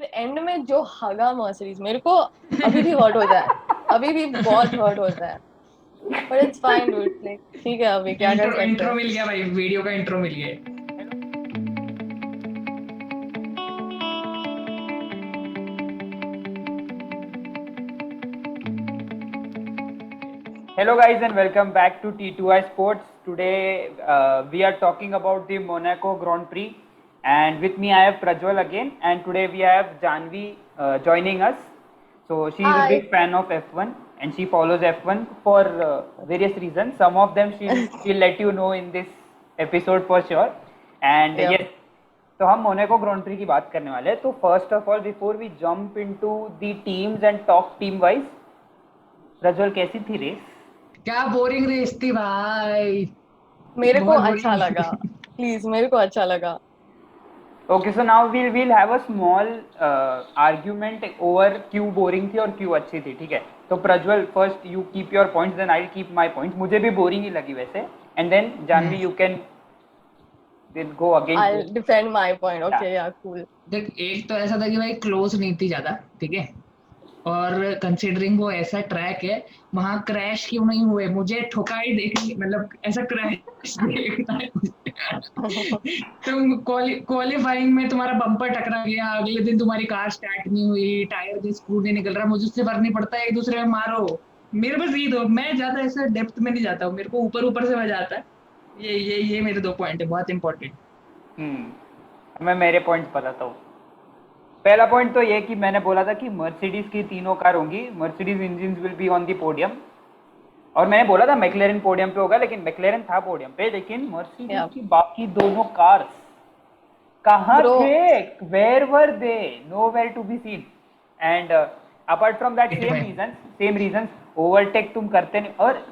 फिर एंड में जो हगा मर्सिडीज मेरे को अभी भी हर्ट होता है, अभी भी बहुत हर्ट होता है। But it's fine dude, like ठीक है, अभी क्या कर इंट्रो सकते इंट्रो हैं। मिल गया भाई, वीडियो का इंट्रो मिल गया। Hello guys and welcome back to T2I Sports. Today we are talking about the Monaco Grand Prix, and with me I have Prajwal again, and today we have Janvi joining us. So she is a hi. big fan of F1 and she follows F1 for various reasons. Some of them she'll let you know in this episode for sure. And yup. yes, तो हम Monaco grand pre की बात करने वाले हैं। तो first of all before we jump into the teams and talk team wise, Prajwal कैसी थी रेस? क्या बोरिंग रेस थी भाई, मेरे को बहुत अच्छा लगा, बोरिंग। प्लीज मेरे को अच्छा लगा। Okay, so now we'll have a small argument over क्यों बोरिंग थी और क्यों अच्छी थी, ठीक है? तो Prajwal, first you keep your points, then I keep my points. मुझे भी बोरिंग ही लगी वैसे, and then Janvi you can then go against I this. Defend my point, okay yeah cool. देख, एक तो ऐसा था कि भाई क्लोज नहीं थी ज्यादा, ठीक है। और कंसिडरिंग वो ऐसा ट्रैक है, वहां क्रैश क्यों नहीं हुए, मुझे ठुकाई देखनी, मतलब ऐसा क्रैश देखना है मुझे। तुम क्वालिफाइंग में तुम्हारा बम्पर टकरा गया, अगले दिन तुम्हारी कार स्टार्ट नहीं हुई, टायर से स्क्रू नहीं निकल रहा, मुझे उससे फर्क नहीं पड़ता, एक दूसरे में मारो। मेरे पास ये दो, मैं ज्यादा ऐसा डेप्थ में नहीं जाता हूँ, मेरे को ऊपर ऊपर से मजा आता है। ये मेरे दो पॉइंट है, बहुत इंपॉर्टेंट। मैं मेरे पॉइंट्स बताता हूँ। पहला पॉइंट तो ये कि मैंने बोला था कि मर्सिडीज की तीनों कार होंगी, Mercedes engine will be on the podium. और मैंने बोला था मैक्लेरन पोडियम पे होगा, लेकिन मैक्लेरन था पोडियम पे, लेकिन मर्सिडीज यप की बाकी दोनों कार्स कहाँ ब्रो। थे? Where were they? Nowhere to be seen. And apart from that it में सेम रीजन, ओवरटेक तुम करते नहीं, और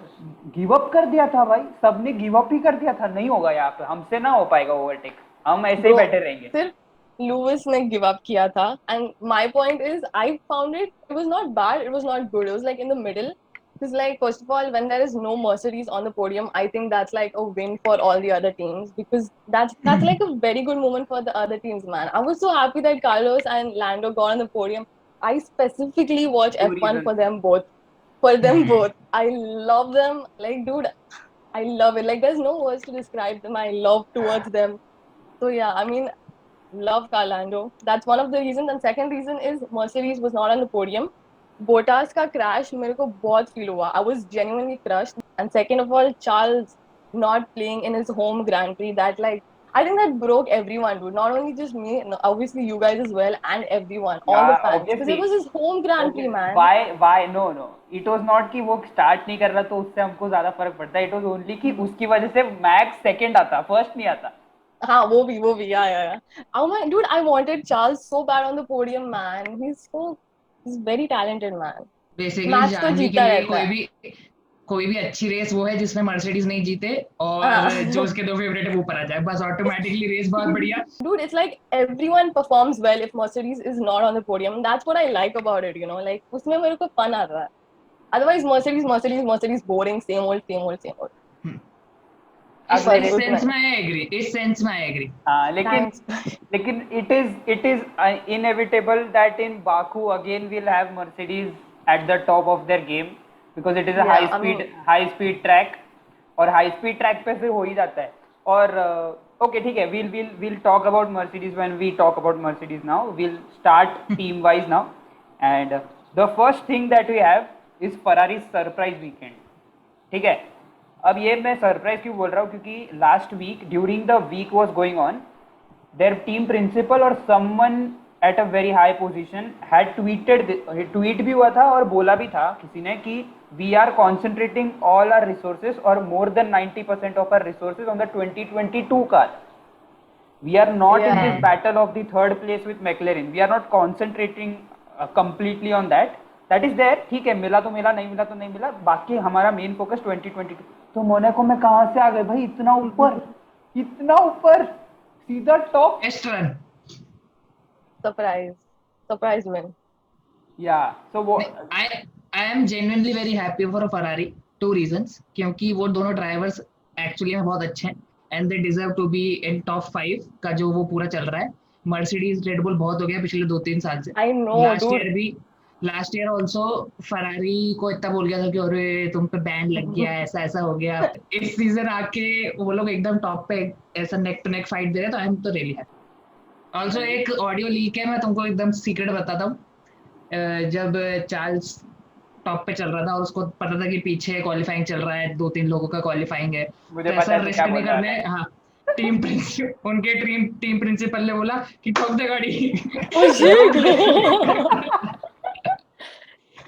गिव अप कर दिया था भाई, सबने गिव अप ही कर दिया था। नहीं होगा यहाँ पे, हमसे ना हो पाएगा ओवरटेक, हम ऐसे ही ब्रो बैठे रहेंगे। सिर्फ लुइस ने गिव अप किया था, and my point is I found it was not bad, it was not good, it was like in the middle. Because like first of all, when there is no Mercedes on the podium, I think that's like a win for all the other teams, because that's like a very good moment for the other teams, man. I was so happy that Carlos and Lando got on the podium. I specifically watch Two F1 reasons. for them both. For them both. I love them. Like, dude, I love it. Like, there's no words to describe them. I love towards them. So yeah, I mean, love Carlando. That's one of the reasons. And second reason is Mercedes was not on the podium. Bottas का crash मेरे को बहुत feel हुआ. I was genuinely crushed. And second of all, Charles not playing in his home Grand Prix. That like, I think that broke everyone, dude. Not only just me, obviously you guys as well, and everyone, all the Yeah, fans, because it obviously. was his home Grand Prix, man. Why no no, it was not कि वो start नहीं कर रहा तो उससे हमको ज्यादा फर्क पड़ता है। इट वाज ओनली कि उसकी वजह से मैक्स सेकंड आता, फर्स्ट नहीं आता। हाँ वो भी yeah. Oh my dude, I wanted Charles so bad on the podium, man. He's very talented, man. Basically match तो जानवी के जीतता लिए रहता है। कोई भी अच्छी रेस वो है जिसमें मर्सिडीज नहीं जीते, और जो हाँ। उसके दो फेवरेट है वो ऊपर आ जाए, बस ऑटोमेटिकली रेस बहुत बढ़िया। Dude, it's like everyone performs well if Mercedes is not on the podium. That's what I like about it, you know. Like उसमें मेरे को fun आता है. Otherwise, Mercedes, boring, same old. इस अगले But इस रेस। उसमें सेंस में आई एग्री, इस सेंस में आई एग्री। हाँ, लेकिन thanks. लेकिन it is inevitable that in Baku again we'll have Mercedes at the top of their game, because it is a Yeah, I mean, high speed track, और high speed track पे फिर हो ही जाता है। और ओके ठीक है, we'll talk about Mercedes when we talk about Mercedes now. We'll start team wise now, and the first thing that we have is Ferrari's surprise weekend, ठीक है? अब ये मैं सरप्राइज क्यों बोल रहा हूँ, क्योंकि last week during the week was going on, their team principal और someone at a very high position had tweeted, tweet भी हुआ था और बोला भी था किसी ने कि we are concentrating all our resources और more than 90% of our resources on the 2022 car. We are not in this yeah. battle of the third place with McLaren. We are not concentrating completely on that. That is there, ठीक है, मिला तो मिला, नहीं मिला तो नहीं मिला, बाकी हमारा मेन फोकस 2022। तो मोनाको में कहाँ से आ गए भाई इतना ऊपर, इतना ऊपर, सीधा top. Best run. Surprise. Surprise win. या सो वो I I am genuinely very happy for Ferrari, two reasons, क्योंकि वो दोनों ड्राइवर्स एक्चुअली में बहुत अच्छे हैं, and they deserve to be in top 5 का जो वो पूरा चल रहा है। मर्सिडीज रेडबुल बहुत हो गया पिछले 2-3 साल से। I know, dude. Last year also Ferrari को इतना बोल गया था कि अरे तुम पे बैंड लग गया, ऐसा ऐसा हो गया। इस सीजन आके वो लोग एकदम टॉप पे ऐसा नेक टू नेक फाइट दे रहे, तो आई एम तो रियली हैप्पी। ऑल्सो एक ऑडियो लीक है, मैं तुमको एकदम सीक्रेट बताता हूँ। जब चार्ल्स टॉप पे चल रहा था और उसको पता था कि पीछे क्वालिफाइंग चल रहा है, 2-3 लोगों का क्वालिफाइंग है, मुझे तो पता ऐसा है तू क्या रिस्क नहीं बोलने वाला करने। है। हाँ, उनके टीम प्रिंसिपल ने बोला कि ठोक दे गाड़ी। Oh shit!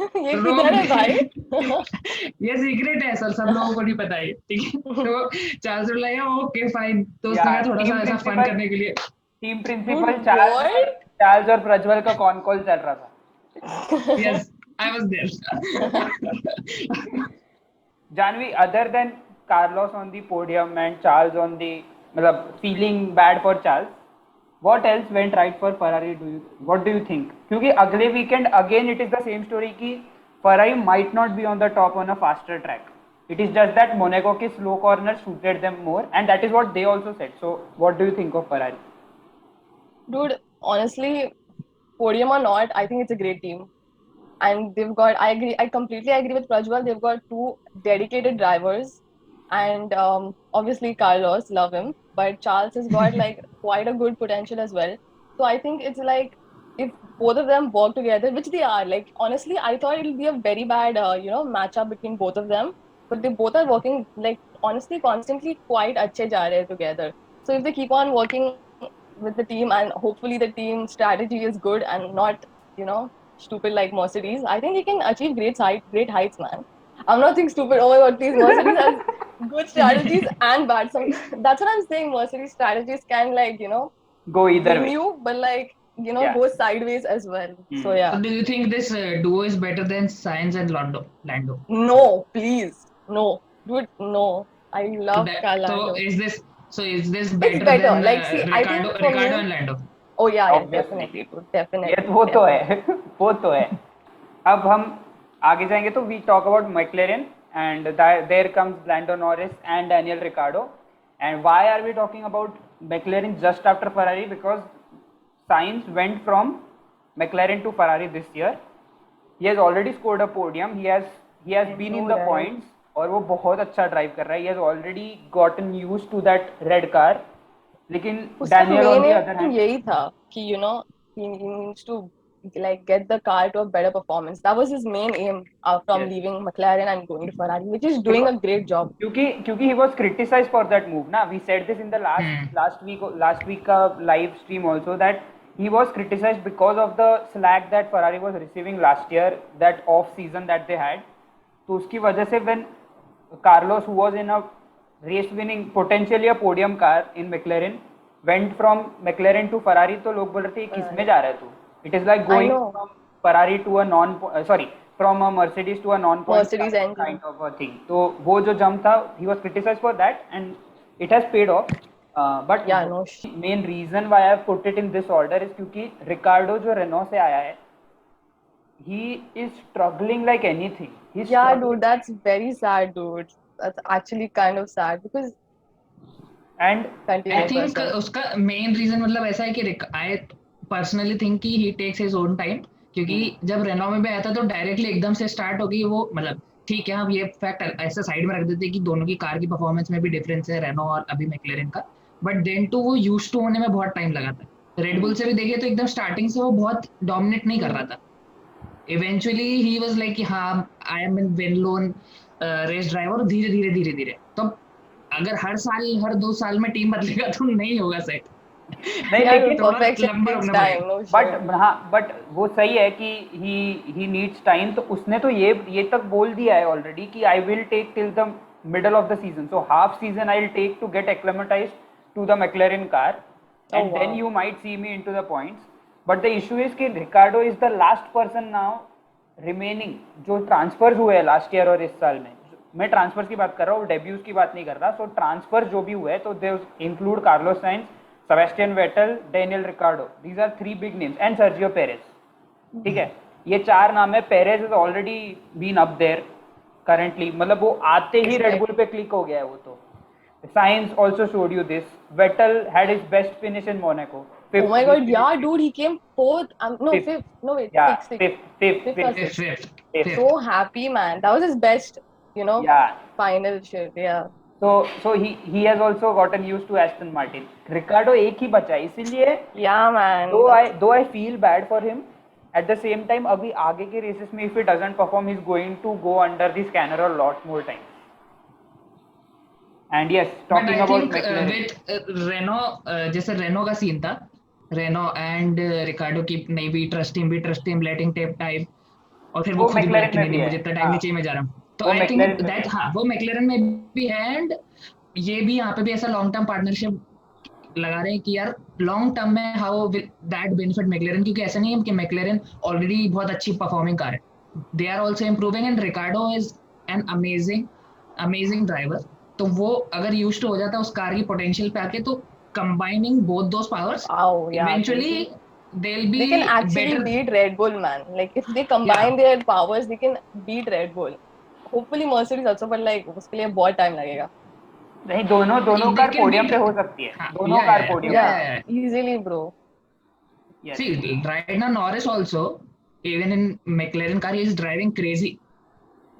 ये रोक किधर है भाई? दे। ये सीक्रेट है सर, सब लोगों को नहीं पता है, ठीक है। तो चार्ल्स बोला ओके फाइन, तो या उसने कहा थोड़ा सा ऐसा फन करने के लिए। Team principal Dude, Charles what? Charles और प्रज्वल का कॉन कॉल चल रहा था। Yes, I was there. Janvi, other than Carlos on the podium and Charles on the, मतलब feeling bad for Charles, what else went right for Ferrari? What do you think? क्योंकि अगले weekend again it is the same story कि Ferrari might not be on the top on a faster track. It is just that Monaco के slow corners suited them more, and that is what they also said. So what do you think of Ferrari? Dude, honestly, podium or not, I think it's a great team. And they've got, I completely agree with Prajwal. They've got two dedicated drivers. And obviously, Carlos, love him. But Charles has got like quite a good potential as well. So I think it's like if both of them work together, which they are, like honestly, I thought it'll be a very bad, matchup between both of them. But they both are working like honestly, constantly quite अच्छे जा रहे हैं together. So if they keep on working with the team and hopefully the team strategy is good and not, stupid like Mercedes, I think he can achieve great heights, man. I'm not saying stupid. Oh my god, please, Mercedes has good strategies and bad. Some that's what I'm saying. Mercedes strategies can like Go either win way. you, but like Yeah. go sideways as well. So yeah, So do you think this duo is better than Sainz and Lando? no, please, no, dude, no. I So love Calando. is this It's better better. than Like, see, I think for Ricardo me, and Lando? oh yeah, Obviously. definitely, dude, ये definitely, वो तो definitely. है वो तो है। अब हम आगे जाएंगे तो we talk about McLaren and there comes Lando Norris and Daniel Ricciardo. And why are we talking about McLaren just after Ferrari? Because Sainz went from McLaren to Ferrari this year. He has already scored a podium, he has been in the points, और वो बहुत अच्छा drive कर रहा है। He has already gotten used to that red car. लेकिन उसका Daniel on the main other M hand, यही था कि he needs to like get the car to a better performance. That was his main aim from yes, leaving McLaren and going to Ferrari, which is doing a great job. क्योंकि he was criticized for that move ना। We said this in the last week का live stream also, that he was criticized because of the slack that Ferrari was receiving last year, that off season that they had। तो उसकी वजह से when Carlos, who was in a race winning potentially a podium car in McLaren, went from McLaren to Ferrari, तो लोग बोल रहे थे किस में जा रहा है तू? It is like going from Ferrari to a from a Mercedes to a non-point Mercedes engine. kind of a thing। तो वो जो jump था, he was criticized for that and it has paid off। But Yeah, no. main reason why I have put it in this order is क्योंकि Ricardo जो Renault से आया है, he is struggling like anything। Yeah, dude, that's very sad, dude. That's actually kind of sad because and I think उसका main reason मतलब ऐसा है कि आई पर्सनली थिंक कि ही टेक्स हिज ओन टाइम, क्योंकि जब रेनो में भी आया था तो डायरेक्टली एकदम से स्टार्ट हो गई वो, मतलब ठीक है हम ये फैक्ट ऐसे साइड में रख देते कि दोनों की कार की परफॉर्मेंस में भी डिफरेंस है रेनो और अभी मैक्लेरन का, बट देन टू वो यूज टू होने में बहुत टाइम लगा था। रेडबुल से भी देखे तो एकदम स्टार्टिंग से वो बहुत डोमिनेट नहीं कर रहा था। इवेंचुअली ही वाज लाइक कि हाँ I am in well lone race driver, धीरे धीरे धीरे धीरे। तो अगर हर साल हर 2 साल में टीम बदलेगा तो नहीं होगा सेट। नहीं, लेकिन थोड़ा लंबा रुकना पड़ेगा। बट हाँ, बट वो सही है कि ही नीड्स टाइम। तो उसने तो ये तक बोल दिया है ऑलरेडी कि I will take till the middle of the season, so half season I will take to get acclimatized to the McLaren car and then you might see me into the points. But the issue is कि Ricciardo is the last person now remaining जो transfers हुए हैं last year और इस साल में। मैं transverse की बात कर रहा हूँ, डेब्यूज की बात नहीं कर रहा। सो ट्रांसफर जो भी हुए तो they include Carlos Sainz, Sebastian Vettel, Daniel Ricciardo, these are 3 big names, and Sergio Perez. ठीक है, ये 4 नाम है। Perez is already been up there currently, मतलब वो आते ही रेडबुल पे क्लिक हो गया है वो तो। Science also showed you this. Vettel had his best finish in Monaco, Oh my God, yeah, dude, he came fourth. No, Fifth. fifth. No, wait, Yeah, sixth, fifth, sixth, fifth, fifth or fifth, Fifth, sixth. fifth, fifth. fifth. So happy, man. That was his best, Yeah. final shit. Yeah. So he has also gotten used to Aston Martin. Ricardo एक ही बचा है, इसीलिए Yeah, man. though I feel bad for him, at the same time अभी आगे के races में if he doesn't perform, he's going to go under the scanner a lot more times. And yes, But talking I about think McLaren. with Renault, जैसे Reno का scene था, Reno and रिकार्डो की नहीं भी ट्रस्ट हिम लेटिंग tape type, और फिर वो वो खुद ही बोला McLaren कि में नहीं भी नहीं है, मुझे इतना टाइम हाँ, नहीं चाहिए, मैं जा रहा हूँ. तो वो आई थिंक McLaren में भी दैट, है. हाँ वो मैकलेरन में भी है. एंड ये भी यहाँ पे भी ऐसा लॉन्ग टर्म पार्टनरशिप लगा रहे हैं कि यार लॉन्ग टर्म में हाउ दैट बेनिफिट मैकलेरन, क्योंकि ऐसा नहीं है कि मैकलेरन ऑलरेडी बहुत अच्छी परफॉर्मिंग कार है, they are also improving, and Ricciardo is an amazing amazing driver. तो वो अगर यूज हो जाता है उस कार की पोटेंशियल पे आके, तो combining both those powers Wow, yeah. Eventually they'll be They can actually better. beat Red Bull, man. Like if they Yeah, combine their powers, they can beat Red Bull. Hopefully Mercedes also, but like उसके लिए बहुत time लगेगा. नहीं, दोनों they car can podium beat. पे हो सकती है, हाँ, दोनों yeah, car yeah, yeah, podium yeah, पे. Yeah, yeah, yeah. easily, bro. Yes. See, right now Norris also, even in McLaren car, he is driving crazy.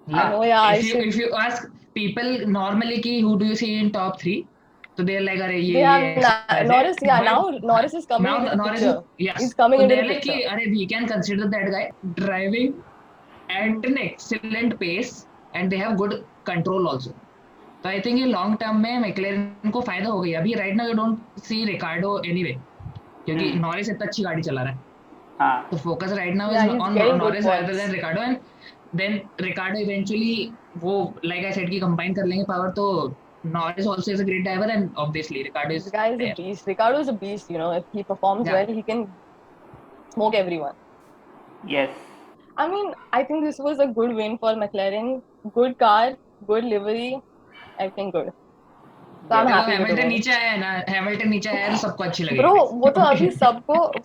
I Like know, हाँ, yeah. I if should. you ask people normally ki who do you see in top three, so they're like अरे They ये have ऐसा ऐसे. Norris. Yeah, But now Norris is coming now into the Norris is, picture. yes, He's coming so into the they're like कि picture. अरे we can consider that guy driving at an excellent pace, and they have good control also. तो I think ये long term में McLaren को फायदा हो गई. अभी right now you don't see Ricciardo anyway, क्योंकि नॉरिस इतना अच्छी गाड़ी चला रहा है. हाँ, तो focus right now Yeah, is he's on getting good Norris rather points. than Ricciardo. And then Ricciardo eventually वो लाइक आई सेड की कंबाइन कर लेंगे पावर, तो Norris also is a great driver, and obviously Ricardo This is guy is a there. beast. Ricardo is a beast. If he performs या well, he can smoke everyone. yes. I mean, I think this was a good win for McLaren. Good car, good livery. I think good. So I'm Yes. देखो happy with the Hamilton win. नीचे आया है ना, Hamilton नीचे आया है तो सबको अच्छी Bro, लगेगी. वो तो अभी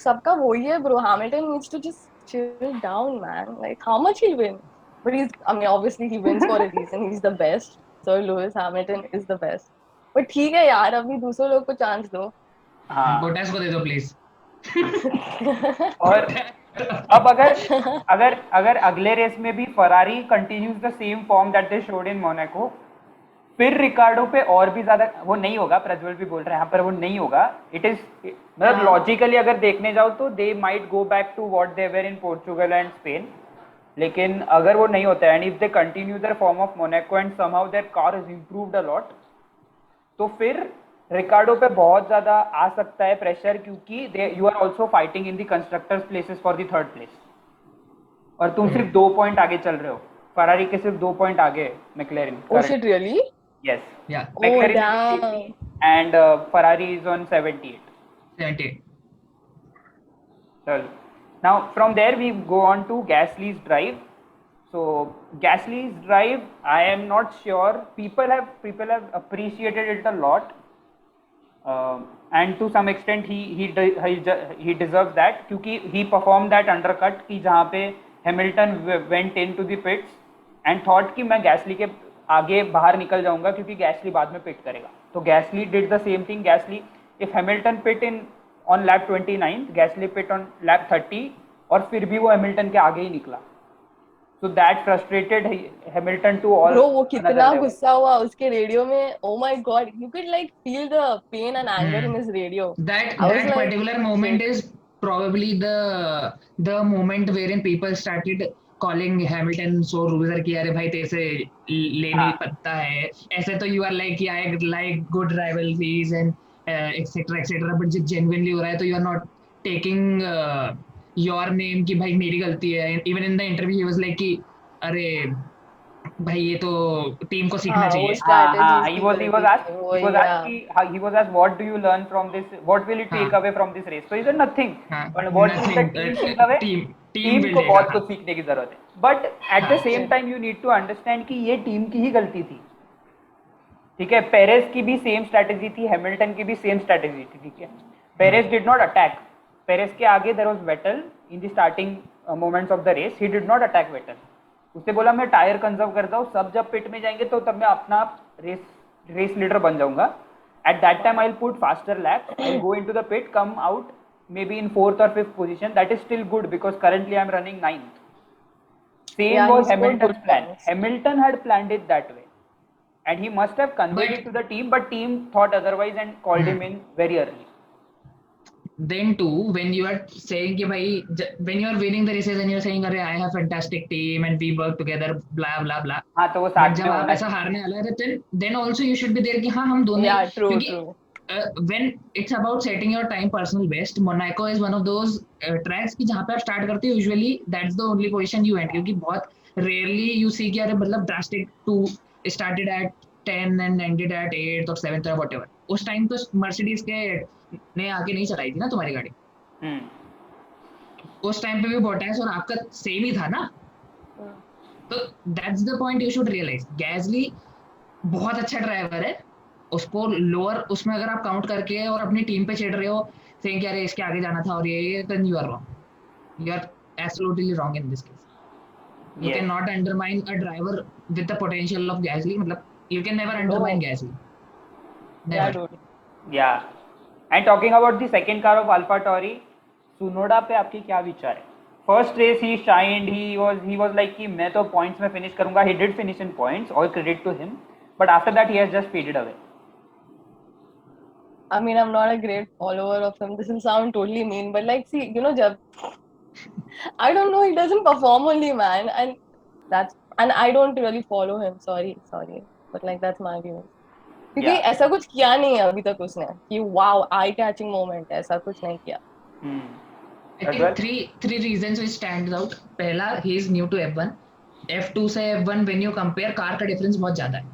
सबका वही है, bro. Hamilton needs to just chill down, man. Like, how much he'll win? But I mean, obviously he wins for a reason. He's the best. So Lewis Hamilton is the best. But ठीक है यार, अभी दूसरे लोग को chance दो. हाँ, Bottas को दे दो प्लीज. और अब अगर अगले रेस में भी Ferrari continues the same form that they showed in Monaco, फिर रिकार्डो पे और भी ज्यादा वो नहीं होगा. प्रज्वल भी बोल रहे हैं यहाँ पर वो नहीं होगा. इट इज मतलब लॉजिकली अगर देखने जाओ तो they might go back to what they were in Portugal and Spain. लेकिन अगर वो नहीं होता है and if they continue their form of Monaco and somehow their car is improved a lot, तो फिर रिकार्डो पे बहुत ज्यादा आ सकता है प्रेशर, क्योंकि you are also fighting in the constructors places for the third place, और तुम सिर्फ 2 पॉइंट आगे चल रहे हो. फरारी के सिर्फ 2 पॉइंट आगे मैक्लेरन. Oh shit, really? Yes. Yeah. Oh McLaren is damn. 80 and Ferrari is on 78. 78. So now from there we go on to Gasly's drive. So Gasly's drive, I am not sure. People have appreciated it a lot, and to some extent he deserves that, क्योंकि he performed that undercut कि जहाँ पे Hamilton went into the pits and thought कि मैं गैसली के आगे बाहर निकल जाऊंगा क्योंकि गैसली बाद में पिट करेगा. तो Gasly did the same thing. Gasly, if Hamilton pit in on lap 29, Gasly pit on lap 30, और फिर भी वो हैमिल्टन के आगे ही निकला. So that frustrated Hamilton to all. Bro, वो another कितना level. गुस्सा हुआ उसके रेडियो में. Oh my God, you could like feel the pain and anger in Hmm. his radio. That I was that like, particular moment shit. is probably the moment wherein people started calling Hamilton so loser कि अरे भाई तेरे से ले नहीं हाँ. पता है ऐसे. तो you are like कि I like good rivalries and etc. but जब genuinely हो रहा है तो you are not taking your name कि भाई मेरी गलती है. Even in the interview he was like कि अरे भाई ये तो टीम को सीखना हाँ, वो चाहिए. strategies He की was गलती asked थी, he वही was asked यार. कि he was asked what do you learn from this, what will you take हाँ. away from this race. So he said nothing. हाँ, But what will the nothing. team take away? Team team will को लेगा. बहुत हाँ. कुछ सीखने की जरूरत है. बट एट द हाँ. Same time you need to understand कि ये टीम की ही गलती थी. ठीक है, पेरेस की भी सेम स्ट्रैटेजी थी, हैमिल्टन की भी सेम स्ट्रैटेजी थी. ठीक है, Perez did not attack. Perez के आगे there was Vettel in the starting moments of the race. He did not attack Vettel. उसने बोला मैं टायर कंजर्व करता हूँ, सब जब पिट में जाएंगे तो तब मैं अपना रेस लीडर बन जाऊंगा. At that time I will put faster lap, I will go into the pit, come out maybe in 4th or 5th position, that is still good because currently I'm running 9th. Same Yeah, he was scored Hamilton's good plan. points. Hamilton had planned it that way, and he must have conveyed But it to the team, but team thought otherwise and called him in very early. then too, when you are saying कि भाई when you are winning the races and you are saying अरे I have fantastic team and we work together blah blah blah, हाँ तो वो but साथ जब में आप होना ऐसा चाहिए. हारने वाला है then also you should be there कि हाँ हम दोनों ही, Yeah, true, क्योंकि true. when it's about setting your time personal best, Monaco is one of those tracks कि जहाँ पे आप स्टार्ट करते हो usually that's the only position you end, क्योंकि बहुत rarely you see कि अरे मतलब drastic to started at 10 and ended at 8th or 7th or whatever. उस टाइम तो मर्सिडीज के ने आके नहीं चलाई थी ना तुम्हारी गाड़ी, हम्म. उस टाइम पे भी बोटास और आपका सेम ही था ना, Hmm. तो that's the point you should realize. Gasly बहुत अच्छा ड्राइवर है, उसको लोअर उसमें अगर आप काउंट करके और अपनी टीम पे चिढ़ रहे हो सेइंग कि अरे इसके आगे जाना था और ये then you are wrong, you are absolutely wrong in this case. You Yes. cannot undermine a driver with the potential of Gasly. मतलब you can never undermine No. Gasly. Yeah, Never. dude. Yeah. And talking about the second car of AlphaTauri, सुनोडा पे आपकी क्या विचार है? First race he shined, he was like कि मैं तो points में finish करूँगा. He did finish in points, all credit to him. But after that he has just faded away. I mean, I'm not a great follower of him. This will sound totally mean, but like, see, jab I don't know, he doesn't perform only, man, and I don't really follow him. Sorry, but like that's my view. क्योंकि Yeah. ऐसा कुछ किया नहीं है अभी तक उसने कि वाओ आई कैचिंग मोमेंट, ऐसा कुछ नहीं किया. Hmm. I As think well. three reasons which stands out. पहला, he is new to F1. F2 से F1 when you compare, car का डिफरेंस बहुत ज्यादा है,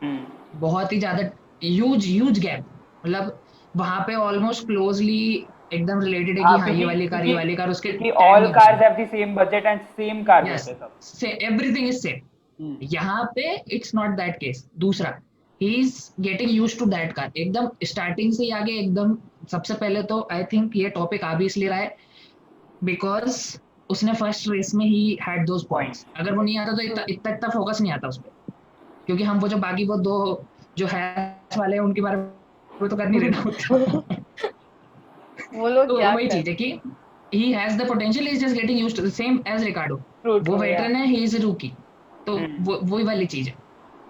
Hmm. बहुत ही ज्यादा, ह्यूज गैप. मतलब वहां पे ऑलमोस्ट क्लोजली एकदम रिलेटेड है कि हाँ हाँ ये वाली कार उसके क्योंकि टैग all नहीं cars होते. have the same budget and same cars yes, होते हैं सब. से एवरीथिंग इज सेम. Hmm. यहाँ पे इट्स नॉट दैट केस. दूसरा, he is getting used to that car एकदम स्टार्टिंग से ही आगे एकदम. सबसे पहले तो आई थिंक ये टॉपिक आ भी इसलिए रहा है बिकॉज उसने फर्स्ट रेस में ही हैड दोज पॉइंट्स. अगर वो नहीं आता तो इतना फोकस नहीं आता उस पर, क्योंकि हम वो जो बाकी वो दो जो हैश वाले हैं उनके बारे में तो कर नहीं रहे ना उतना. वो लोग तो क्या वही कर चीज है कि he has the potential, he is just getting used to the same as Ricardo. True, वो true, yeah. वेटरन है, he is a rookie. तो Hmm. वही वाली चीज है.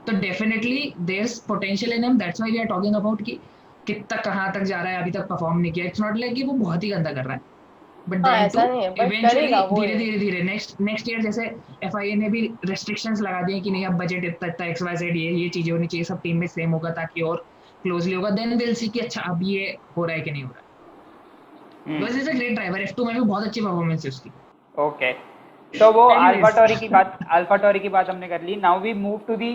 तो definitely there's potential in him, that's why we are talking about कि कितना कहाँ तक जा रहा है, अभी तक परफॉर्म नहीं किया. इट्स नॉट लाइक कि वो बहुत ही गंदा कर रहा है, बट हाँ देन टू ऐसा नहीं है बट इवेंचुअली करेगा वो धीरे नेक्स्ट ईयर जैसे FIA ने भी रेस्ट्रिक्शंस लगा दिए कि नहीं अब बजट इतना इतना XYZ ये चीजें होनी चाहिए, सब टीम में सेम होगा ताकि और क्लोजली होगा. देन विल सी कि अच्छा अब ये हो रहा है कि नहीं हो रहा है. Hmm. Because is a great driver. F2 में भी बहुत अच्छी परफॉर्मेंस है उसकी. Okay. तो वो Anyways. AlphaTauri की बात हमने कर ली. Now we move to the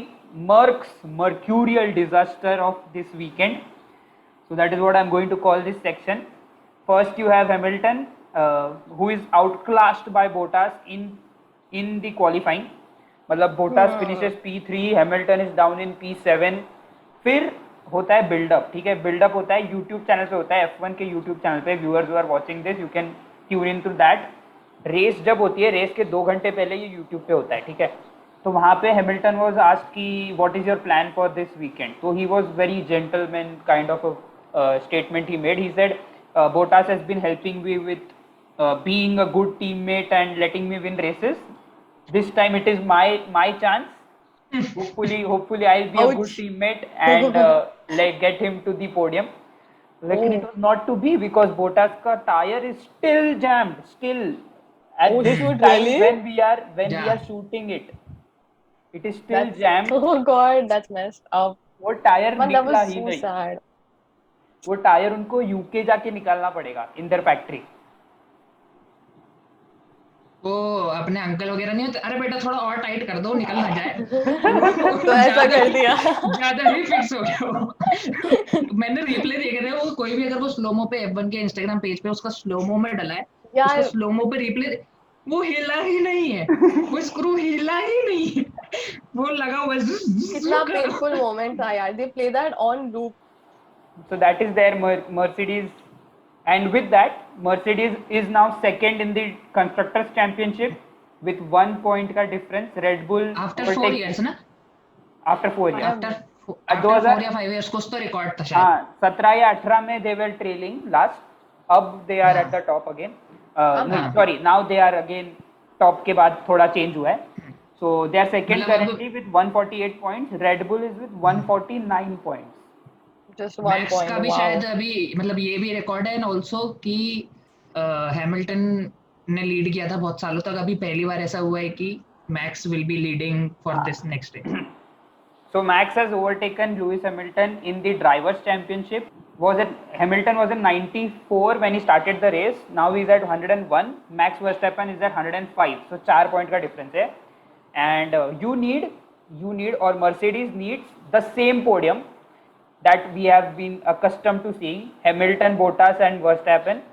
Merck's mercurial disaster of this weekend. So that is what I'm going to call this section. First you have Hamilton, who is outclassed by Bottas in the qualifying. मतलब Bottas finishes P3, Hamilton is down in P7. फिर होता है buildup. ठीक है, buildup होता है YouTube channel पे, होता है F1 के यूट्यूब चैनल पे. Viewers who are watching this, you can tune in to that. Race जब होती है, रेस के 2 घंटे पहले ये यूट्यूब पे होता है. ठीक है, तो वहाँ पे हैमिल्टन वाज आस्क्ड कि what is your plan for this weekend. तो he was very gentleman kind of statement he made. He said Bottas has been helping me with being a good teammate and letting me win races. This time it is my chance. Hopefully I'll be a good Ouch. teammate and like get him to the podium. Lekin it was not to be because Bottas ka tire is still jammed, still at Oh, this shoot, time really? when we Yeah. are shooting it. It is still That's jammed. oh god, that's messed up. वो tyre Man, that निकला was he so नहीं. sad. वो tyre उनको UK जाके निकालना पड़ेगा in their factory. वो अपने अंकल वगैरह नहीं होते, अरे बेटा थोड़ा और टाइट कर दो निकल ना जाए. तो ऐसा कर दिया. ज्यादा ही फिक्स हो गया वो. मैंने रिप्ले देखे थे, वो कोई भी अगर वो स्लोमो पे F1 के इंस्टाग्राम पेज पे उसका स्लोमो में डला है, उसका यार स्लोमो पे रिप्ले, वो हिला ही नहीं है, वो स्क्रू हिला ही नहीं है, वो लगा हुआ है कितना पेनफुल मोमेंट था यार. They play that on loop. So that is their Mercedes, and with that Mercedes is now second in the constructors championship with 1 point का difference. Red Bull after 4 years ना, after 4 years. आफ्टर 4 या 5 years कुछ तो record था शायद. हाँ 17 या 18 में they were trailing last, अब they are at the top again. No, sorry, now they are again top के बाद थोड़ा change हुआ है. So they are second मतलब अब currently with 148 points. Red Bull is with 149 points. Just 1 max point. का भी Wow. शायद अभी मतलब ये भी रिकॉर्ड है, एंड ऑल्सो कि हैमिल्टन ने लीड किया था बहुत सालों तक, अभी पहली बार ऐसा हुआ है कि Max will be leading for this next race. So Max has overtaken Lewis Hamilton in the drivers' championship. Hamilton was in 94 when he started the race. Now he's at 101. Max Verstappen is at 105. So 4 point का difference है. And you need or Mercedes needs the same podium that we have been accustomed to seeing, Hamilton, Bottas and Verstappen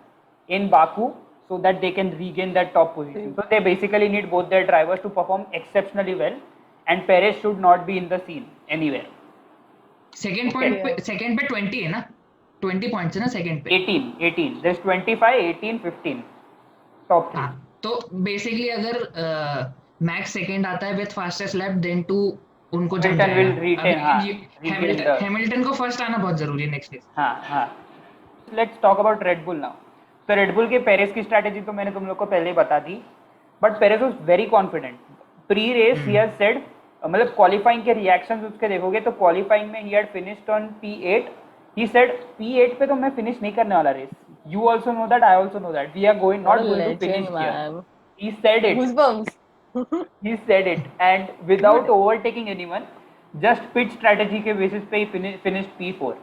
in Baku, so that they can regain that top position. So they basically need both their drivers to perform exceptionally well, and Perez should not be in the scene anywhere. Second point पे, second पे 20 है ना, 20 points है ना second पे. 18 there's 25, 18, 15 top 3. तो basically अगर max second आता है with fastest lap, then to उनको जम Hamilton will जाएगा. retain, हाँ, retain the- हैमिल्टन को फर्स्ट आना बहुत जरूरी है नेक्स्ट रेस. हाँ. Let's talk about Red Bull now. So Red Bull के पेरेस की स्ट्रैटेजी तो मैंने तुम लोग को पहले ही बता दी, but Perez was very confident. Pre race ही हैज सेड, मतलब क्वालिफाइंग के रिएक्शंस उसके देखोगे तो क्वालिफाइंग में ही had finished on P8. He said P8 पे तो मैं फिनिश नहीं करने वाला रेस. You also know that, I also know that. We are not going to finish here. He said it. Goosebumps. He said it, and without overtaking anyone, just pit strategy के basis पे ही finished P4.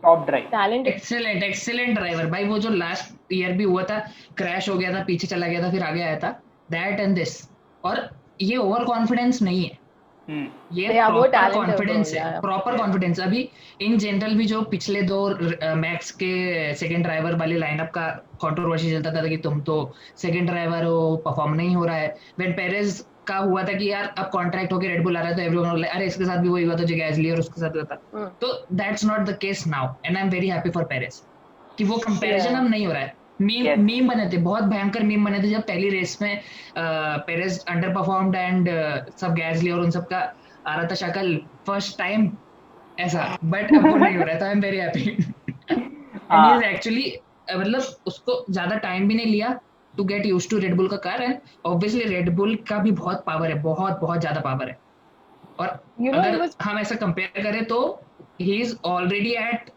Top drive. Talent. Excellent driver भाई. वो जो last year भी हुआ था, crash हो गया था, पीछे चला गया था, फिर आगे आया था, दैट एंड दिस. और ये ओवर कॉन्फिडेंस नहीं है, ये प्रॉपर कॉन्फिडेंस है, प्रॉपर कॉन्फिडेंस. अभी इन जनरल भी जो पिछले दो मैक्स के सेकंड ड्राइवर वाले लाइनअप का कंट्रोवर्सी चलता था कि तुम तो सेकंड ड्राइवर हो, परफॉर्म नहीं हो रहा है. व्हेन पेरेज का हुआ था कि यार अब कॉन्ट्रैक्ट होके रेड बुल आ रहा है, तो एवरीवन लाइक अरे इसके साथ भी वही हुआ था जो गैसली और उसके साथ हुआ था. तो that's not the case now, and I am very happy for Perez कि वो कंपैरिजन अब नहीं हो रहा है. मीम बने थे, बहुत भयंकर मीम बने थे जब पहली रेस में पेरेज अंडर परफॉर्म्ड एंड सब गैसली और उन सब का आ रहा था शक्ल फर्स्ट टाइम ऐसा, बट अब वो नहीं हो रहा था. I am very happy. And he is actually मतलब उसको ज्यादा टाइम भी नहीं लिया to get used to Red Bull का car, and obviously Red Bull का भी बहुत पावर है, बहुत ज्यादा पावर है. और अगर हम ऐसा कंपेयर करें तो he is already at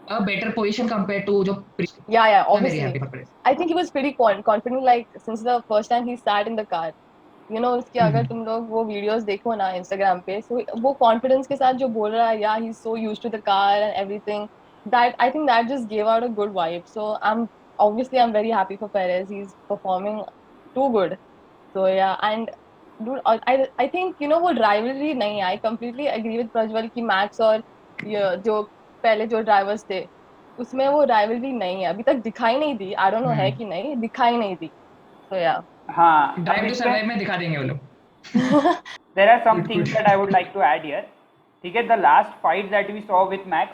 a better position compared to जो obviously. I think he was pretty confident like since the first time he sat in the car. You know, उसके अगर तुम लोग वो वीडियोस देखो ना Instagram पे, so वो कॉन्फिडेंस के साथ जो बोल रहा है, yeah, he's so used to the car and everything, that I think that just gave out a good vibe. So I'm very happy for Perez. He's performing too good. So yeah, and dude, I think you know वो rivalry नहीं है. I completely agree with Prajwal कि Max और जो पहले जो drivers थे उसमें वो राइवलरी नहीं है, अभी तक दिखाई नहीं दी. आई डोंट नो है कि नहीं, दिखाई नहीं दी. तो या हाँ, ड्राइव टू सर्वाइव में दिखा देंगे वो लोग. There are some things that I would like to add here. ठीक है, the last fight that we saw with Max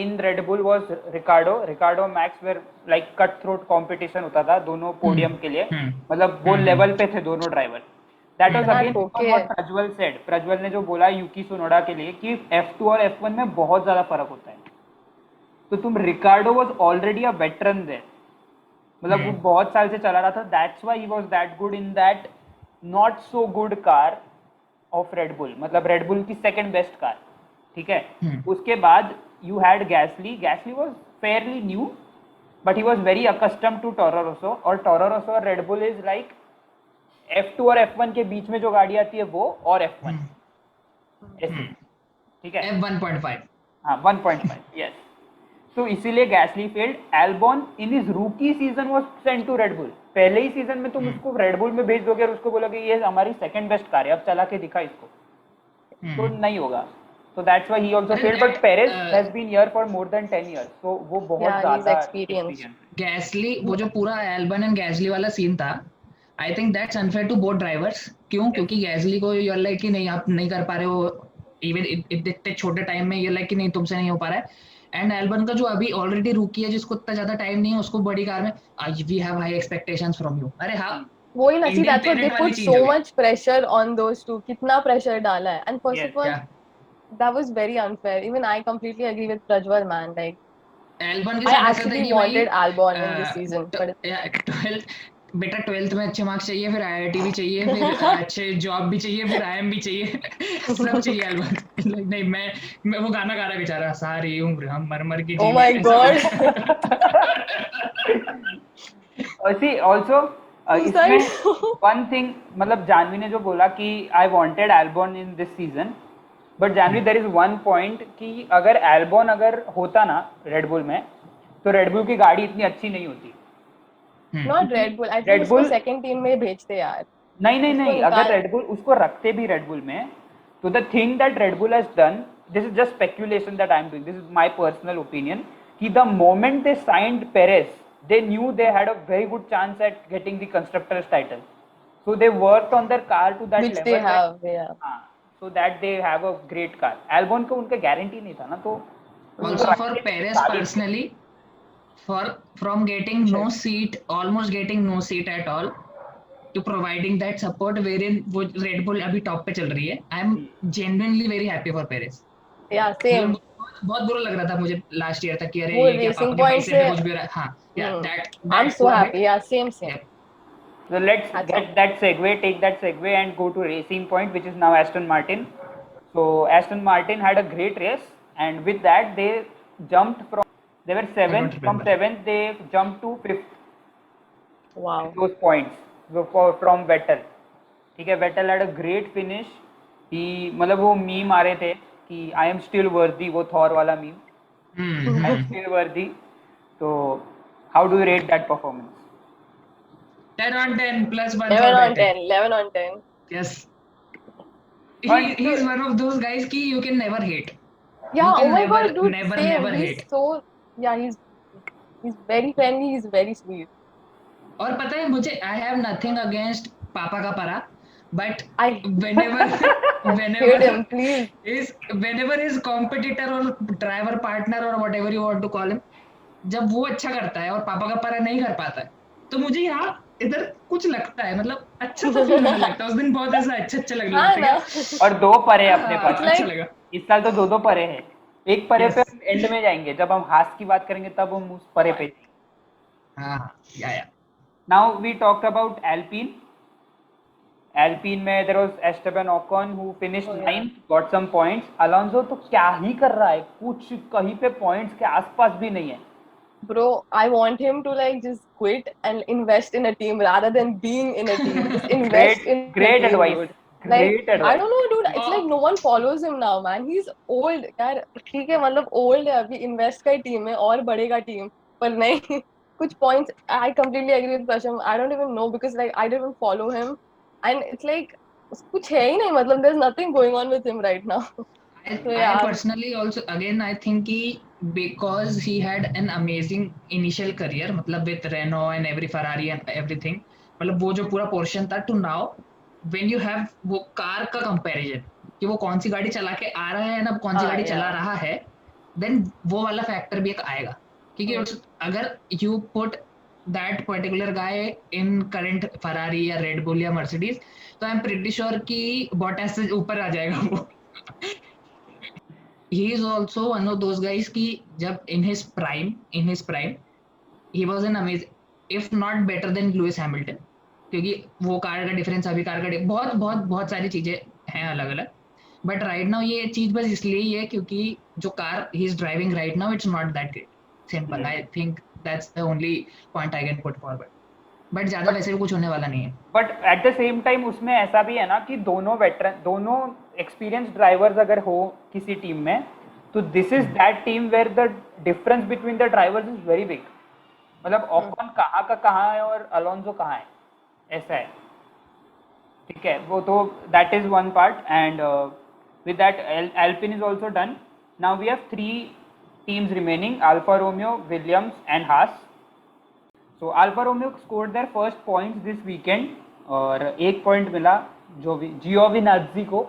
in Red Bull was Ricardo Max were like cutthroat competition होता था दोनों पोडियम के लिए. मतलब वो लेवल पे थे दोनों driver. That was again what Prajwal said. Prajwal ने जो बोला यूकी सुनोडा के लिए कि F2 और F1 में बहुत ज्यादा फर्क होता है. तो तुम Ricciardo was already a veteran there, मतलब वो बहुत साल से चला रहा था. That's why he was that good in that not so good car of Red Bull, मतलब रेड बुल की सेकंड बेस्ट कार. ठीक है, उसके बाद you had Gasly was fairly new, but he was very accustomed to Toro Rosso. और Toro Rosso और Red Bull is like F2 और F1 के बीच में जो गाड़ी आती है वो, और F1 ऐसे. ठीक है, F1.5. हाँ 1.5. यस. तो इसीलिए Gasly failed. Albon in his rookie season was sent to Red Bull. पहले ही सीजन में तुम उसको रेड बुल में भेज दोगे और उसको बोलोगे ये हमारी सेकंड बेस्ट कार है, अब चला के दिखा इसको, तो नहीं होगा. So that's why he also failed. But Perez has been here for more than 10 years. So वो बहुत ज़्यादा experience. गैसली वो जो पूरा एल्बन एंड गैसली वाला सीन था, I think that's unfair to both drivers. क्यों? क्योंकि गैसली को यू आर लाइक कि नहीं आप नहीं कर पा रहे हो, इवन इतने छोटे टाइम में यू लाइक कि नहीं तुमसे नहीं हो पा रहा है. एंड एल्बन का जो अभी ऑलरेडी रूकी है, जिसको इतना ज्यादा टाइम नहीं है, उसको बड़ी कार में we have high expectations from you. अरे हाँ, वही ना, see that's what they put so much pressure on those too. कितना प्रेशर डाला है. And first of all that was very unfair. Even I completely agree with Prajwal, man. Like eleven के I साथ ऐसा था actually कि भाई wanted Albon in this season, but 12th बेटा 12th में अच्छे मार्क्स चाहिए, फिर आईआईटी भी चाहिए, फिर अच्छे जॉब भी चाहिए, फिर आईएम भी चाहिए, सब चाहिए एल्बन। नहीं, मैं वो गाना गा रहा बेचारा, सारी उम्र हम मर मर के oh जीवे, my ऐसा god, और सी ऑल्सो इसमें suicide. वन थिंग, मतलब जानवी ने जो बोला कि I wanted Albon in this season, but Janvi there is one point कि अगर एल्बॉन अगर होता ना रेडबुल में, तो रेडबुल की गाड़ी इतनी अच्छी नहीं होती। Not क्योंकि Red Bull. I think उसको रेडबुल, second team में भेजते यार, नहीं नहीं उसको नहीं, अगर निकाल. रेडबुल उसको रखते भी रेडबुल में, तो the thing that Red Bull has done, this is just speculation that I am doing, this is my personal opinion, कि the moment they signed Perez, they knew they had a very good chance at getting the constructors title, so they worked on their car to that Which they level that, have, yeah. हाँ, so that they have a great car. Albon को उनका guarantee नहीं था ना, तो उसको also रख for के Perez गाड़ी थी। personally, for from getting no seat, almost getting no seat at all, to providing that support wherein वो Red Bull अभी टॉप पे चल रही है, I am genuinely very happy for Perez. Yeah, मतलब same. बहुत बुरा लग रहा था मुझे लास्ट ईयर तक कि अरे वो ये क्या पापा Racing के Point पैसे से, पे कुछ भी हो रहा है। हाँ, या दैट I'm दैट so हुआ है। happy. Yeah, same. Yep. So let's Hats get off. that segue, take that segue and go to Racing Point, which is now Aston Martin. So Aston Martin had a great race, and with that they jumped from, they were I don't seventh, from remember. seventh they jumped to fifth with Wow. those points, so from Vettel. ठीक है, Vettel had a great finish. He, मतलब वो meme आ रहे थे कि I am still worthy, वो Thor वाला meme, I am still worthy. So how do you rate that performance? 10 on 10 plus 1 for 11 on Vettel. 10. 11 on 10. Yes. But He's one of those guys ki you can never hate. Yeah, You oh can my never, god, dude, never, same. never He's hate. so, yeah, he's very friendly, he's very sweet. और पता है मुझे, I have nothing against पापा का परा, but I whenever, hate whenever him, please. whenever his competitor or driver partner or whatever you want to call him, जब वो अच्छा करता है और पापा का परा नहीं कर पाता है, तो मुझे यहाँ इधर कुछ लगता है, मतलब अच्छा सा फील होने लगता है उस दिन, बहुत ऐसा अच्छा लगने हाँ लगता है ना. क्या। और दो परे हैं अपने हाँ, पास, It's अच्छा like, लगा। इस साल तो दो परे हैं। एक परे पे Yes. हम एंड में जाएंगे, जब हम हास की बात करेंगे तब हम उस परे पे। हाँ, yeah now we talked about Alpine. Alpine में there was Esteban Ocon who finished oh yeah. 9th, got some points. Alonso तो क्या ही कर रहा है, कुछ कहीं पे पॉइंट्स के आसपास भी नहीं है। Bro, I want him to like just quit and invest in a team rather than being in a team. Just invest in a Great team, advice, dude. Like, great I advice। don't know, dude. It's like no one follows him now, man. He's old. यार ठीक है, मतलब old है अभी, invest का team है और बढ़ेगा टीम, पर नहीं कुछ points. I completely agree with Prasham. I don't even know because like I didn't follow him, and it's like कुछ है ही नहीं, मतलब there's nothing going on with him right now. So I yeah, personally also again I think कि because he had an amazing initial career, मतलब with Renault and every Ferrari and everything, मतलब वो जो पूरा portion था to now when you have वो car का comparison कि वो कौन सी गाड़ी चला के आ रहा है ना, कौन सी गाड़ी चला yeah. रहा है, then वो वाला फैक्टर भी एक आएगा, क्योंकि अगर you put that particular guy in current Ferrari या Red Bull या Mercedes, तो I'm pretty sure कि Bottas से ऊपर आ जाएगा वो। He is also one of those guys कि जब in his prime he was an amazing, if not better than Lewis Hamilton, क्योंकि वो कार का डिफरेंस, अभी कार का बहुत बहुत बहुत सारी चीजें हैं अलग अलग, बट राइट नाउ ये चीज बस इसलिए ही है क्योंकि जो car he is driving right now it's not that great, simple. I think that's the only point I can put forward, but ज्यादा वैसे भी कुछ होने वाला नहीं है। But at the same time उसमें ऐसा भी है ना कि दोनों वेटरन, दोनों एक्सपीरियंस ड्राइवर्स अगर हो किसी टीम में, तो this is that team where the difference between the drivers is very big. मतलब ऑकॉन कहाँ का कहाँ है और अलोंसो कहाँ है, ऐसा है। ठीक है, वो तो that is one part, and with that Alpine is also done. Now we have 3 teams remaining: Alfa Romeo, Williams and Haas. So Alfa Romeo scored their first points this weekend और 1 point मिला Giovinazzi को।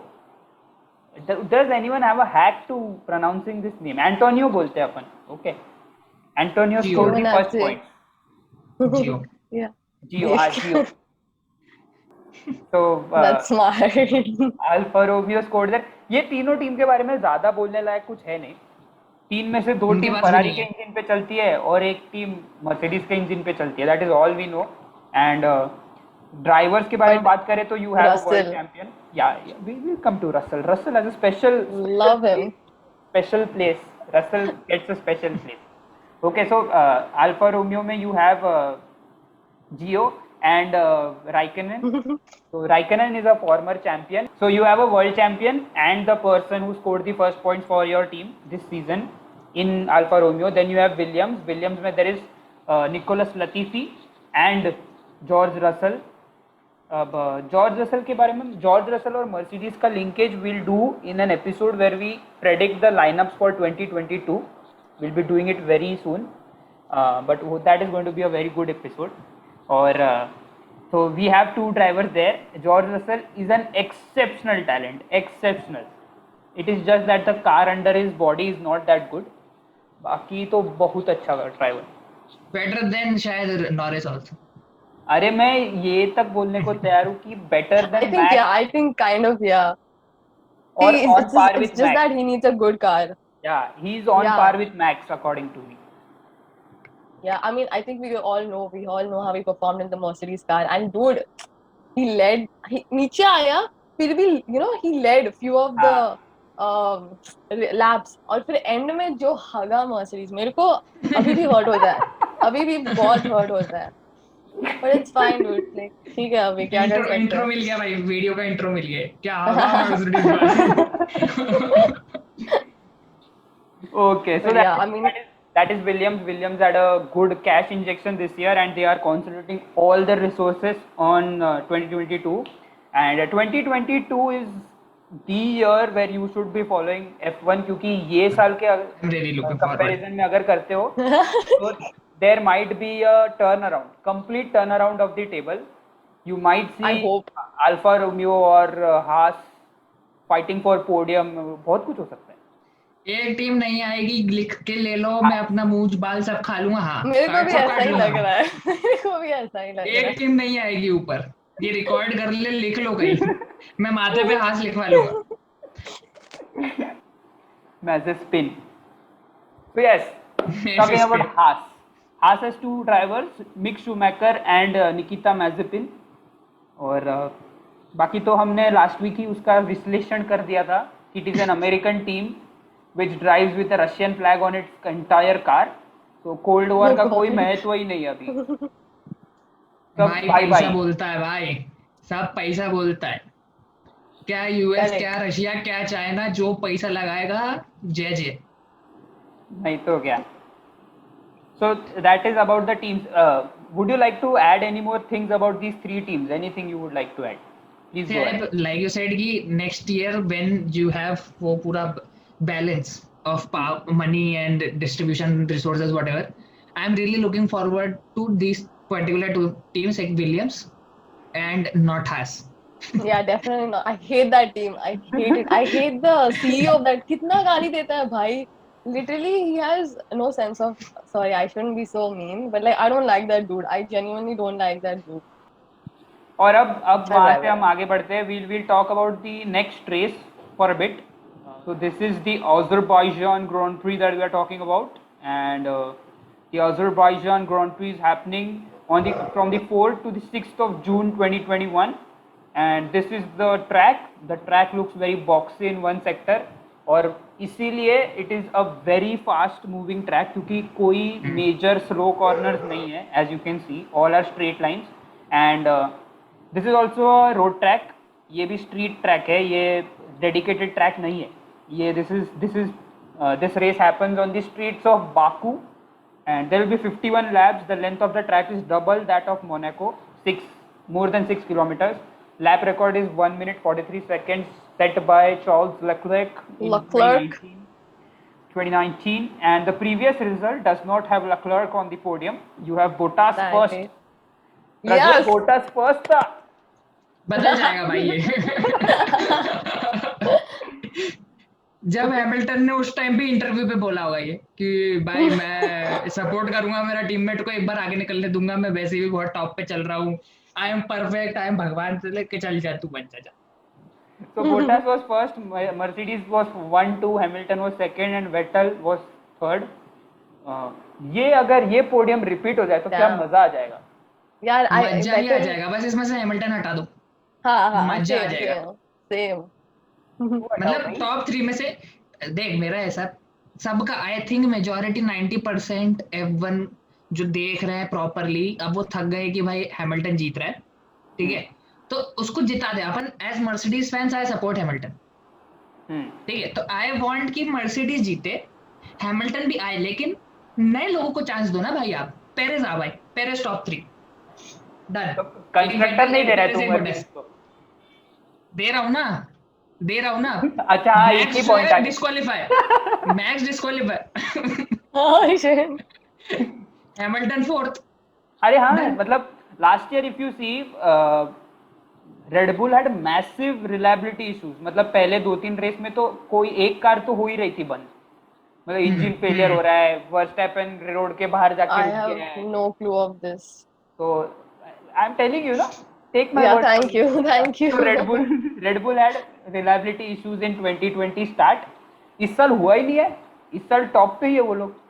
Does anyone have a hack to pronouncing this name? Antonio बोलते हैं अपन, okay? Antonio scored the first Giovinazzi. point. Jio Yeah. Gio, हाँ Gio. So That's smart. Alfa Romeo scored that। ये तीनों team के बारे में ज़्यादा बोलने लायक कुछ है नहीं। तीन में से दो उनके टीम पास भी फरारी नहीं के है। इंजन पे चलती है और एक टीम मर्सिडीज के इंजन पे चलती है, that is all we know. And drivers के बारे में But बात करें तो you have a world Russell, champion, या we will come to Russell. Russell has a special love him. special place. Russell gets a special place. Okay, so Alfa Romeo में you have Gio and Raikkonen. So Raikkonen is a former champion. So you have a world champion and the person who scored the first points for your team this season in Alfa Romeo. Then you have Williams. Williams में there is Nicholas Latifi and George Russell. अब George Russell के बारे में, George Russell और Mercedes का linkage will do in an episode where we predict the lineups for 2022. Will be doing it very soon, but that is going to be a very good episode. और so we have two drivers there. George Russell is an exceptional talent, exceptional. It is just that the car under his body is not that good. बाकी तो बहुत अच्छा driver. Better than शायद Norris also. अरे मैं ये तक बोलने को तैयार हूँ कि better I than think yeah, Max I think kind of yeah. और See, on par it's with just that Max. he needs a good car. Yeah, he's on Yeah. par with Max according to me. Yeah, I mean, I think we all know how he performed in the Mercedes car. And dude, he led. He नीचे आया, फिर भी he led few of the हाँ. laps. और फिर end में जो हगा Mercedes, मेरे को अभी भी hurt होता है. अभी भी बहुत hurt होता है. But it's fine, dude. Like ठीक है, अभी क्या कर सकते इंट्रो हैं. मिल गया भाई, वीडियो का इंट्रो मिल गया, क्या होगा Mercedes bar. Okay, so But yeah, I mean, that is Williams. Williams had a good cash injection this year, and they are concentrating all their resources on 2022. And 2022 is the year where you should be following F1, क्योंकि ये साल के I'm really looking forward. Comparison में अगर करते हो तो there might be a turnaround, complete turnaround of the table. You might I see hope. Alfa Romeo और Haas fighting for podium. बहुत कुछ हो सकता है. एक टीम नहीं आएगी, लिख के ले लो, मैं अपना मुंह बाल सब खा लूंगा। हाँ, मेरे को काट भी सो ऐसा काट ही लूंगा लग मैं। रहा है. मेरे को भी ऐसा ही लग रहा है. एक टीम नहीं आएगी ऊपर, ये रिकॉर्ड कर ले, लिख लो कहीं, मैं माथे पे हाथ लिखवा लूंगा। Mazepin. So yes, talking about Haas. Haas has two drivers, Mick Schumacher and Nikita Mazepin. और बाकी तो हमने लास्ट वीक ही उसका विश्लेषण कर दिया था. It is an American team which drives with a Russian flag on its entire car. तो कोल्ड वॉर का कोई महत्व ही नहीं अभी. सब भाई बाय पैसा बाय. बोलता है भाई, सब पैसा बोलता है। क्या यूएस, Correct. क्या रशिया, क्या चाइना, जो पैसा लगाएगा जय जय। नहीं तो क्या. So that is about the teams. Would you like to add any more things about these three teams? Anything you would like to add? Please go ahead. Like you said कि next year when you have वो पूरा balance of money and distribution resources whatever, I am really looking forward to this particular two teams like Williams and not Haas. Yeah, definitely not. I hate that team. I hate it. I hate the CEO of that. कितना गाली देता है भाई. Literally, he has no sense of. Sorry, I shouldn't be so mean, but like I don't like that dude. I genuinely don't like that dude. और अब अच्छा वहाँ से driver हम आगे बढ़ते हैं. We'll talk about the next race for a bit. So this is the Azerbaijan Grand Prix that we are talking about, and the Azerbaijan Grand Prix is happening on the from the 4th to the 6th of June 2021. And this is the track. The track looks very boxy in one sector, और इसीलिए it is a very fast moving track क्योंकि कोई major slow corners नहीं है. As you can see, all are straight lines. And this is also a road track. ये भी street track है, ये dedicated track नहीं है. ये this race happens on the streets of Baku, and there will be 51 laps. The length of the track is double that of Monaco, more than 6 kilometers. Lap record is 1 minute 43 seconds, set by Charles Leclerc in 2019. And the previous result does not have Leclerc on the podium. You have Bottas That first. day. Rajat, Yes. Bottas first था. बदल जाएगा भाई ये। जब Hamilton ने उस time पे interview पे बोला होगा ये कि भाई मैं सपोर्ट करूंगा मेरा टीममेट को, एक बार आगे निकलने दूंगा, मैं वैसे भी बहुत टॉप पे चल रहा हूँ, I am perfect, I am भगवान से लेके चल जा, तू बन जा। So Bottas was first, Mercedes was 1-2, Hamilton was second, and Vettel was third. ये अगर ये पोडियम रिपीट हो जाए तो क्या Damn. मजा आ जाएगा। यार मजा ही आ जाएगा, बस इसमें से हैमिल्टन हटा दो, हाँ मजा आ सेम जाएगा। सेम वो हटाओ मतलब भाई। टॉप 3 में से देख, मेरा ऐसा सबका आई थिंक मेजोरिटी 90% F1 जो देख रहे हैं प्रॉपरली, अब वो थक गए कि भाई हैमिल्टन जीत रहा है, ठीक है, तो उसको जिता दे। अपन as Mercedes fans I support Hamilton, ठीक है, तो आई वांट कि मर्सिडीज जीते, हैमिल्टन भी आए, लेकिन नए लोगों को चांस दो ना भाई। आप पेरेज आ भाई, पेरेज टॉप 3 डन। तो कंस्ट्रक्टर नहीं दे रहा है तू एक मर्सिडीज को। दे रहा हूं ना, दे रहा हूं ना। अच्छा हाँ, एक मैक्स ही जो पॉइंट है आगे। Disqualify, Max disqualify. Oh shit. Hamilton fourth, अरे हाँ, डन। मतलब last year if you see Red Bull had massive reliability issues. मतलब पहले 2-3 रेस में तो कोई एक कार तो हो ही रही थी बंद, मतलब इंजन फेलियर हो रहा है, वर्स्टैपेन रोड के बाहर जाके I रुक have गया है। no clue of this. तो आई एम टेलिंग यू ना, take my Yeah, word for thank you, thank it. तो you. Red Bull had reliability issues in 2020 start. इस साल हुआ ही नहीं है, इस साल टॉप पे ही है वो लोग।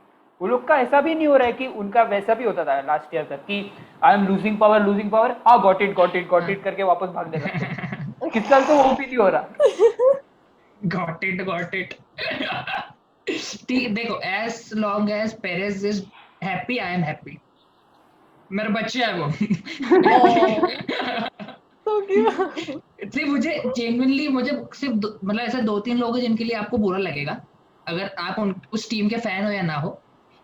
वो लोग का ऐसा भी नहीं हो रहा है कि उनका वैसा भी होता था लास्ट ईयर तक कि आई एम लूजिंग पावर, हाँ गॉट इट करके वापस भागने लगते हैं। इस साल तो वो भी नहीं हो रहा। Got it. ठीक, देखो, as long as Perez is happy, I am happy. मेरे बच्चे हैं वो। Oh, so cute. इसलिए मुझे जेन्युइनली, मुझे सिर्फ मतलब ऐसे 2-3 लोग हैं जिनके लिए आपको बुरा लगेगा, अगर आप उस टीम के फैन हो या ना हो।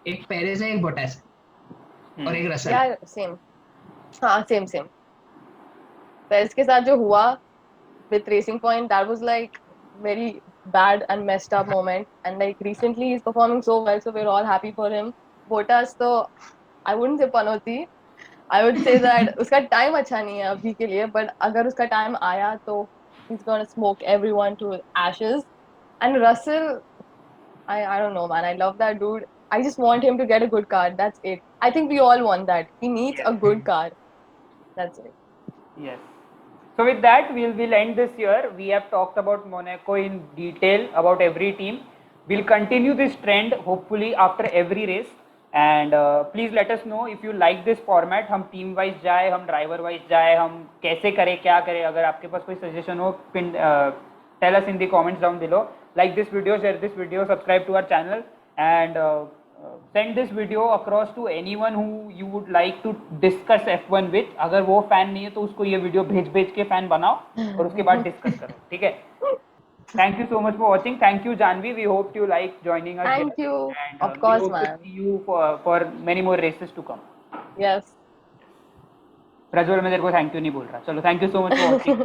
एक पेरेज है, एक बोटास है, और एक रसल है। Yeah, same. हाँ same. पेरेज के साथ जो हुआ with Racing Point, that was like very bad and messed up moment. And like recently, he's performing so well, so we're all happy for him. Bottas, तो I wouldn't say Panauti. I would say that उसका time अच्छा नहीं है अभी के लिए, but अगर उसका time आया तो he's gonna smoke everyone to ashes. And Russell, I don't know, man. I love that dude. I just want him to get a good car. That's it. I think we all want that. He needs a good car. That's it. Yes. So with that, we'll end this year. We have talked about Monaco in detail about every team. We'll continue this trend hopefully after every race. And please let us know if you like this format. हम team wise जाए, हम driver wise जाए, हम कैसे करें, क्या करें। अगर आपके पास कोई suggestion हो, tell us in the comments down below. Like this video, share this video, subscribe to our channel, and send this video across to anyone who you would like to discuss F1 with. अगर वो fan नहीं है तो उसको ये video भेज के fan बनाओ और उसके बाद discuss करो, ठीक है? Thank you so much for watching. Thank you, Janvi. We hope you like joining us Thank here, you. and Of we course, hope to man. see you for many more races to come. Yes. Prajwal, मैं तेरे को thank you नहीं बोल रहा। चलो, thank you so much for watching.